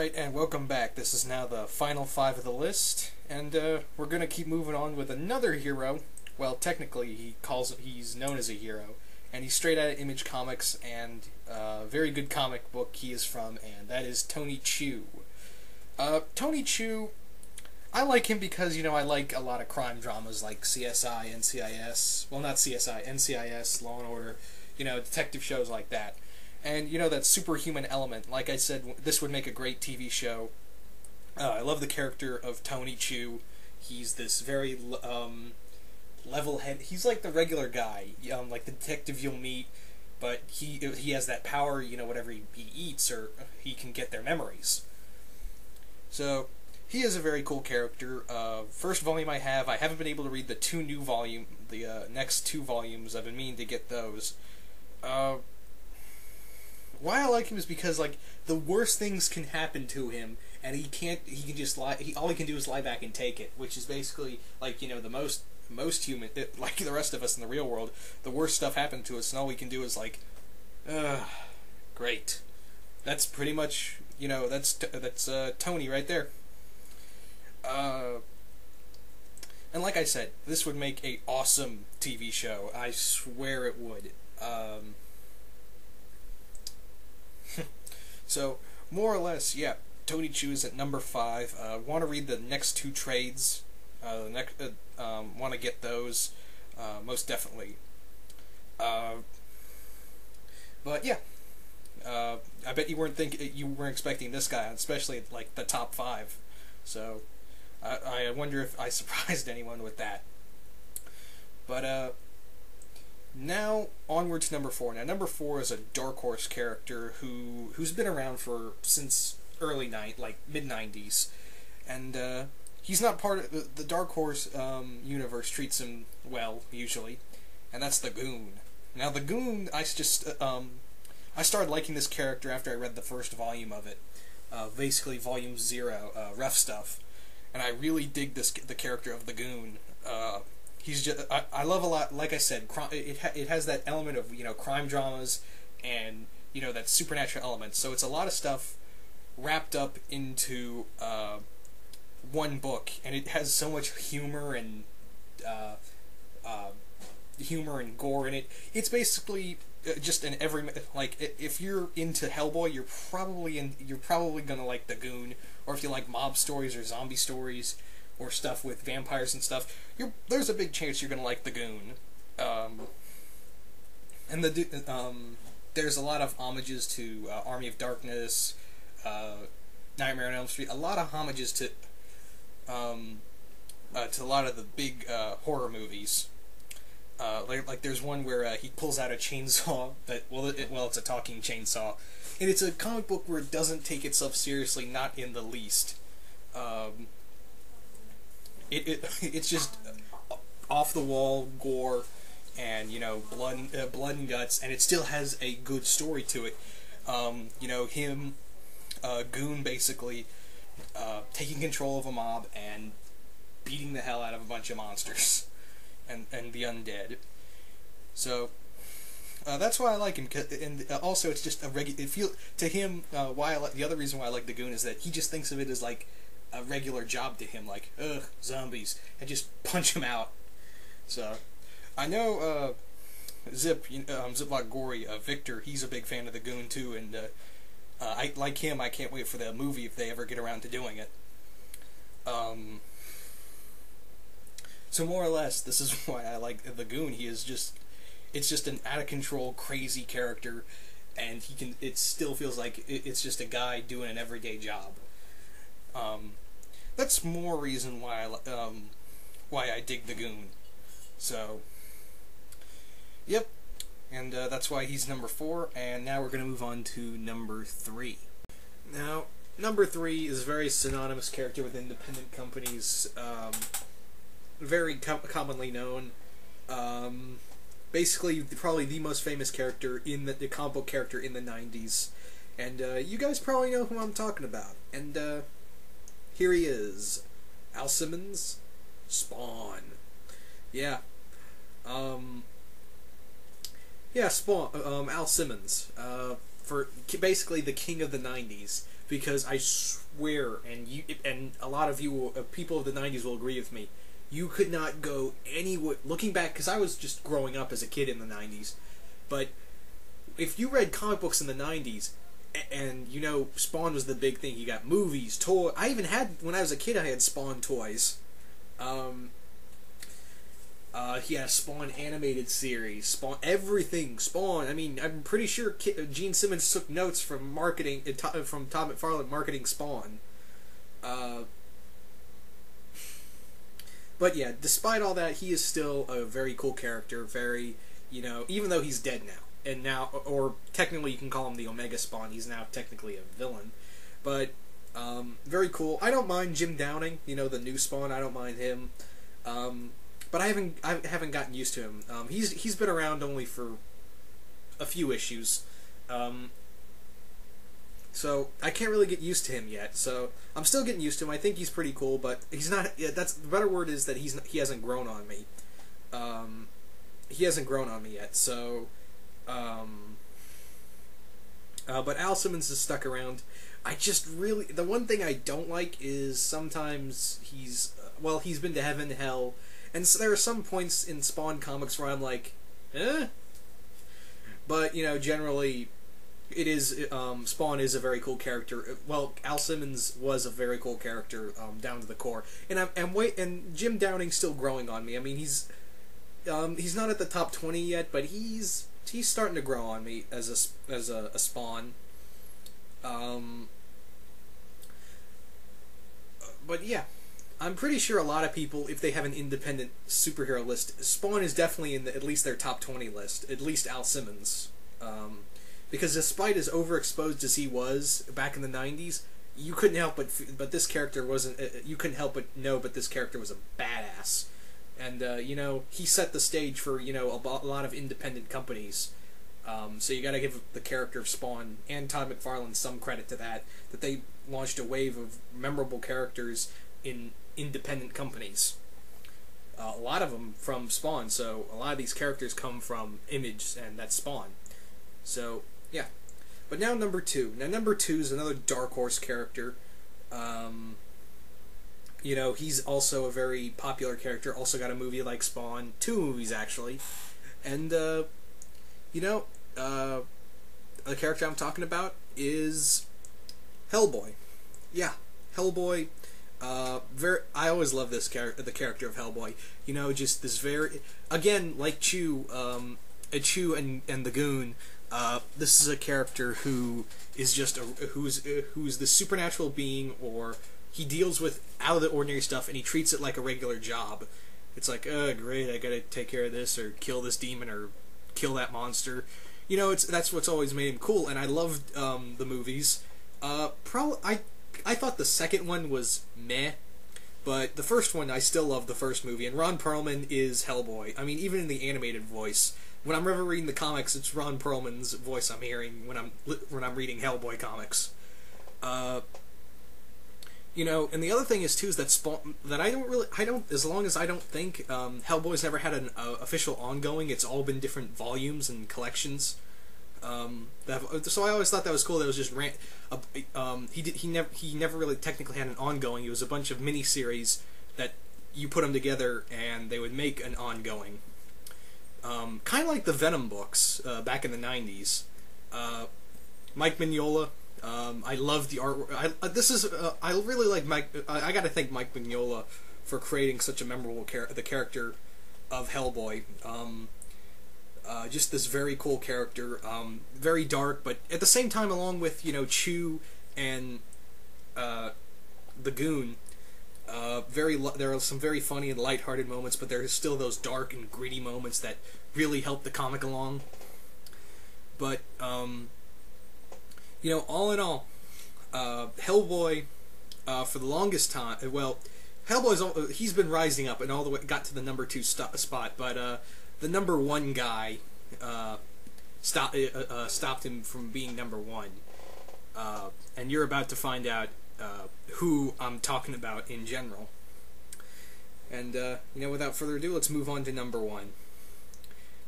Alright, and welcome back. This is now the final 5 of the list, and we're gonna keep moving on with another hero. Well, technically, he's known as a hero, and he's straight out of Image Comics, and a very good comic book he is from, and that is Tony Chu. Tony Chu, I like him because, I like a lot of crime dramas like CSI, NCIS, well, not CSI, NCIS, Law & Order, detective shows like that. And, that superhuman element. Like I said, this would make a great TV show. I love the character of Tony Chu. He's this very level-headed... He's like the regular guy, like the detective you'll meet, but he has that power, whatever he eats, or he can get their memories. So, he is a very cool character. First volume I haven't been able to read the next 2 volumes. I've been meaning to get those. Why I like him is because, the worst things can happen to him, and he can just lie, all he can do is lie back and take it, which is basically, the most human, like the rest of us in the real world, the worst stuff happened to us, and all we can do is, great. That's pretty much, that's Tony right there. And like I said, this would make a awesome TV show. I swear it would. So, more or less, yeah, Tony Chu is at number 5. Want to read the next 2 trades. Want to get those, most definitely. But yeah, I bet you weren't expecting this guy, especially the top 5. So, I wonder if I surprised anyone with that. But now, onward to number 4. Now, number 4 is a Dark Horse character who's been around since mid-90s. And, he's not part of... The Dark Horse universe treats him well, usually. And that's the Goon. Now, the Goon, I started liking this character after I read the first volume of it. Basically, Volume 0, Rough Stuff. And I really dig the character of the Goon. He's just, I love a lot, like I said, it has that element of, crime dramas and, that supernatural element. So it's a lot of stuff wrapped up into one book, and it has so much humor and gore in it. It's basically just if you're into Hellboy, you're probably gonna like the Goon, or if you like mob stories or zombie stories, or stuff with vampires and stuff, there's a big chance you're gonna like the Goon. And there's a lot of homages to Army of Darkness, Nightmare on Elm Street, a lot of homages to a lot of the big horror movies. There's one where he pulls out a chainsaw it's a talking chainsaw, and it's a comic book where it doesn't take itself seriously, not in the least. It's just off the wall gore and blood and guts, and it still has a good story to it. Goon basically taking control of a mob and beating the hell out of a bunch of monsters and the undead. So that's why I like him, and also it's just to him. The other reason why I like the Goon is that he just thinks of it as a regular job to him, ugh, zombies, and just punch them out. So, I know, Ziploc Gory, Victor, he's a big fan of the Goon too, and, I like him. I can't wait for the movie if they ever get around to doing it. So more or less, this is why I like the Goon. It's just an out-of-control, crazy character, and it still feels like it's just a guy doing an everyday job. That's more reason why I dig the Goon. So, yep, and that's why he's number 4. And now we're gonna move on to number 3. Now, number 3 is a very synonymous character with independent companies. Very commonly known. Basically, probably the most famous character in the comic book character in the 90s. And you guys probably know who I'm talking about. And here he is, Al Simmons, Spawn. Yeah. Spawn. Al Simmons. for basically the king of the '90s, because I swear, and a lot of you people of the '90s will agree with me. You could not go anywhere. Looking back, because I was just growing up as a kid in the '90s, but if you read comic books in the '90s, and you know Spawn was the big thing. You got movies, toys. I even had, when I was a kid, I had Spawn toys. He had a Spawn animated series, Spawn everything, Spawn. I mean, I'm pretty sure Gene Simmons took notes from marketing from Todd McFarlane marketing Spawn. But yeah, despite all that, he is still a very cool character. Very, you know, even though he's dead now, and now, or technically you can call him the Omega Spawn. He's now technically a villain, but very cool. I don't mind Jim Downing. You know, the new Spawn. I don't mind him. But I haven't gotten used to him. He's been around only for a few issues, so I can't really get used to him yet. So I'm still getting used to him. I think he's pretty cool, but he's not. Yeah, that's the better word is that he hasn't grown on me. He hasn't grown on me yet. So, but Al Simmons is stuck around. I just really, the one thing I don't like is sometimes he's been to heaven, hell. And so there are some points in Spawn comics where I'm like, eh? But, you know, generally, it is, Spawn is a very cool character. Well, Al Simmons was a very cool character, down to the core. And Jim Downing's still growing on me. I mean, he's not at the top 20 yet, but he's starting to grow on me as a Spawn. But yeah. I'm pretty sure a lot of people, if they have an independent superhero list, Spawn is definitely in at least their top 20 list, at least Al Simmons. Because despite as overexposed as he was back in the 90s, you couldn't help but this character wasn't, you couldn't help but know, but this character was a badass. And, you know, he set the stage for, you know, a lot of independent companies. So you gotta give the character of Spawn and Todd McFarlane some credit to that they launched a wave of memorable characters in independent companies. A lot of them from Spawn, so a lot of these characters come from Image, and that's Spawn. So, yeah. But now number 2. Now number 2 is another Dark Horse character. You know, he's also a very popular character, also got a movie like Spawn, 2 movies actually. And, you know, the character I'm talking about is Hellboy. Yeah, Hellboy. I always love the character of Hellboy. You know, just this very, again, like Chew and the Goon. This is a character who is just who's the supernatural being, or he deals with out of the ordinary stuff, and he treats it like a regular job. It's like, oh great, I gotta take care of this, or kill this demon, or kill that monster. You know, that's what's always made him cool, and I loved the movies. I thought the second one was meh, but the first one, I still love the first movie, and Ron Perlman is Hellboy. I mean, even in the animated voice, when I'm ever reading the comics, it's Ron Perlman's voice I'm hearing when I'm reading Hellboy comics. You know, and the other thing is too is that as long as I don't think Hellboy's never had an official ongoing. It's all been different volumes and collections. So I always thought that was cool. That was just he never really technically had an ongoing. It was a bunch of miniseries that you put them together and they would make an ongoing. Kind of like the Venom books back in the 90s. Mike Mignola. I love the artwork. I really like Mike. I got to thank Mike Mignola for creating such a memorable character of Hellboy. Just this very cool character, very dark, but at the same time, along with, you know, Chew and the Goon, there are some very funny and lighthearted moments, but there's still those dark and gritty moments that really help the comic along. But you know, all in all, Hellboy, for the longest time, well, he's been rising up and all the way got to the number 2 spot, but the number 1 guy stopped him from being number 1, and you're about to find out who I'm talking about in general. And you know, without further ado, let's move on to number 1.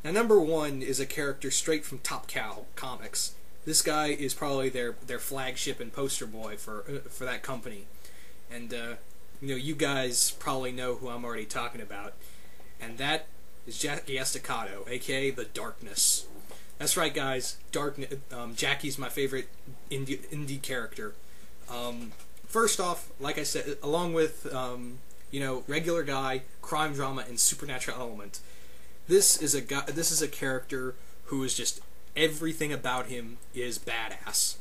Now, number 1 is a character straight from Top Cow Comics. This guy is probably their flagship and poster boy for that company, and you know, you guys probably know who I'm already talking about, and that is Jackie Estacado, aka the Darkness. That's right, guys. Jackie's my favorite indie character. First off, like I said, along with you know, regular guy, crime drama, and supernatural element, this is a character who is just everything about him is badass.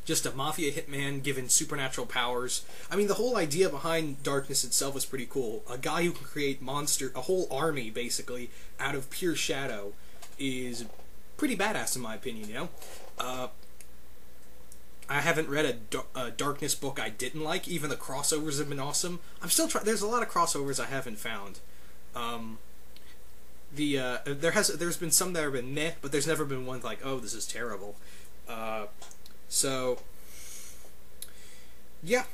Just a mafia hitman given supernatural powers. I mean, the whole idea behind Darkness itself is pretty cool. A guy who can create a whole army, basically, out of pure shadow is pretty badass, in my opinion, you know? I haven't read a Darkness book I didn't like. Even the crossovers have been awesome. I'm still trying. There's a lot of crossovers I haven't found. There's been some that have been meh, but there's never been one like, oh, this is terrible. So, yeah.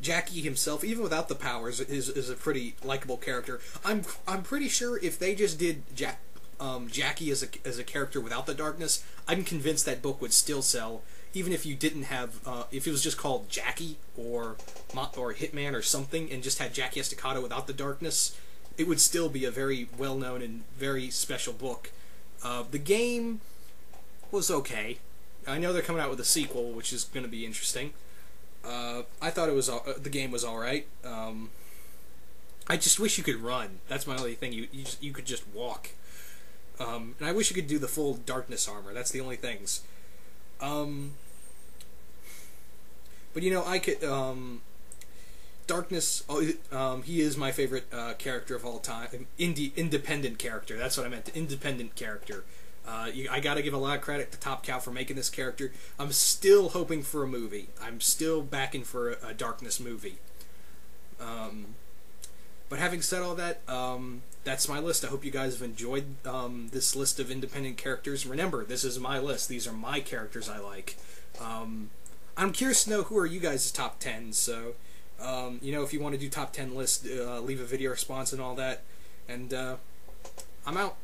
Jackie himself, even without the powers, is a pretty likable character. I'm pretty sure if they just did Jackie as a character without the darkness, I'm convinced that book would still sell, even if you didn't have if it was just called Jackie or Hitman or something, and just had Jackie Estacado without the darkness. It would still be a very well-known and very special book. The game was okay. I know they're coming out with a sequel, which is going to be interesting. I thought the game was all right. I just wish you could run. That's my only thing. You could just walk. And I wish you could do the full darkness armor. That's the only things. But you know, I could. Darkness, he is my favorite character of all time. Independent character, that's what I meant, independent character. I gotta give a lot of credit to Top Cow for making this character. I'm still hoping for a movie. I'm still backing for a Darkness movie. But having said all that, that's my list. I hope you guys have enjoyed this list of independent characters. Remember, this is my list. These are my characters I like. I'm curious to know who are you guys' top 10, so... you know, if you want to do top 10 list, leave a video response and all that. And I'm out.